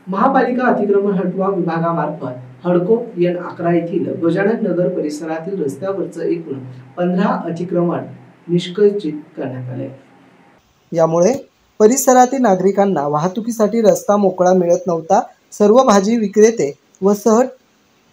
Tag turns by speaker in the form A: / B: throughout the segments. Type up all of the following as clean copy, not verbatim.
A: महापालिका अतिक्रमण हटवा विभागामार्फत हडको N11 येथील गजानन नगर परिसरातील रस्त्यावरचं एकूण 15 अतिक्रमण निष्कासित करण्यात आले। यामुळे परिसरातील नागरिकांना वाहतुकीसाठी रस्ता मोकळा मिळत नव्हता। सर्व भाजी विक्रेते व सह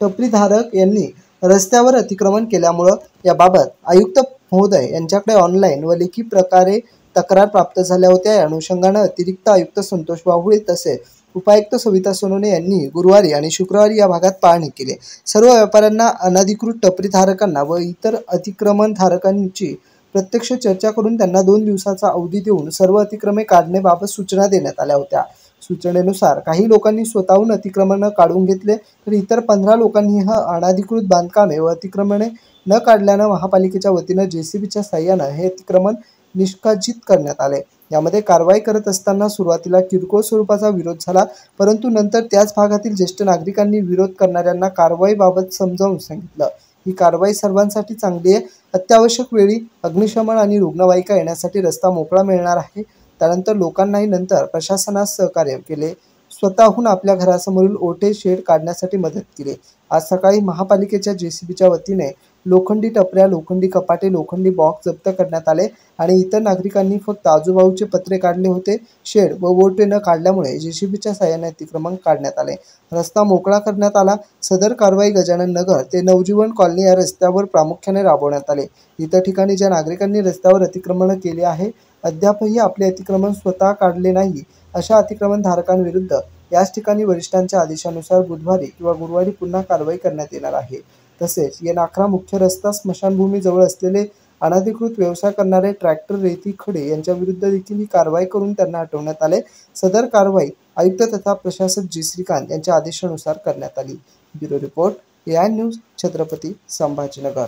A: टपरीधारक यांनी रस्त्यावर अतिक्रमण केल्यामुळे याबाबत आयुक्त महोदय यांच्याकडे ऑनलाईन व लेखी प्रकारे तक्रार प्राप्त झाल्या होत्या। या अनुषंगाने अतिरिक्त आयुक्त संतोष बाहुळे तसेच उपायुक्त सविता सोनवणे यांनी गुरुवारी आणि शुक्रवारी या भागात पाहणी केली। सर्व व्यापाऱ्यांना, अनधिकृत टपरीधारकांना व इतर अतिक्रमणधारकांची प्रत्यक्ष चर्चा करून त्यांना 2 दिवसाचा अवधी देऊन सर्व अतिक्रमणे काढण्याबाबत सूचना देण्यात आल्या होत्या। सूचनेनुसार काही लोकांनी स्वतःहून अतिक्रमण काढून घेतले तर इतर 15 लोकांनी अनधिकृत बांधकामे व अतिक्रमणे न काढल्याने महापालिकेच्या वतीने JCBच्या साहाय्याने हे अतिक्रमण निष्कासित करण्यात आले। यामध्ये कारवाई करत असताना सुरुवातीला किरकोळ स्वरूपाचा विरोध झाला, परंतु नंतर त्याच भागातील ज्येष्ठ नागरिकांनी विरोध करणाऱ्यांना कारवाईबाबत समजावून सांगितलं। ही कारवाई सर्वांसाठी चांगली आहे। अत्यावश्यक वेळी अग्निशमन आणि रुग्णवाहिका येण्यासाठी रस्ता मोकळा मिळणार आहे। त्यानंतर लोकांनाही नंतर प्रशासनास सहकार्य केले, स्वतःहून आपल्या घरासमोरील ओटे शेड काढण्यासाठी मदत केली। आज सकाळी महापालिकेच्या JCBच्या वतीने लोखंडी टपऱ्या, लोखंडी कपाटे, लोखंडी बॉक्स जप्त करण्यात आले आणि इतर नागरिकांनी फक्त आजूबाजूचे पत्रे काढले होते। शेड व ओटे न काढल्यामुळे JCBच्या साहाय्याने अतिक्रमण काढण्यात आले। रस्ता मोकळा करण्यात आला। सदर कारवाई गजानन नगर ते नवजीवन कॉलनी या रस्त्यावर प्रामुख्याने राबवण्यात आले। इतर ठिकाणी ज्या नागरिकांनी रस्त्यावर अतिक्रमण केले आहे, अद्यापही आपले अतिक्रमण स्वतः काढले नाही, अशा अतिक्रमणधारकांविरुद्ध याच ठिकाणी वरिष्ठांच्या आदेशानुसार बुधवारी किंवा गुरुवारी पुन्हा कारवाई करण्यात येणार आहे। तसेच N11 मुख्य रस्ता स्मशानभूमी जवळ असलेले अनधिकृत व्यवसाय करणारे ट्रॅक्टर, रेती, खडे यांच्याविरुद्ध देखील ही कारवाई करून त्यांना हटवण्यात आले। सदर कारवाई आयुक्त तथा प्रशासक जी श्रीकांत यांच्या आदेशानुसार करण्यात आली। Bureau report AI news, Chhatrapati Sambhajinagar.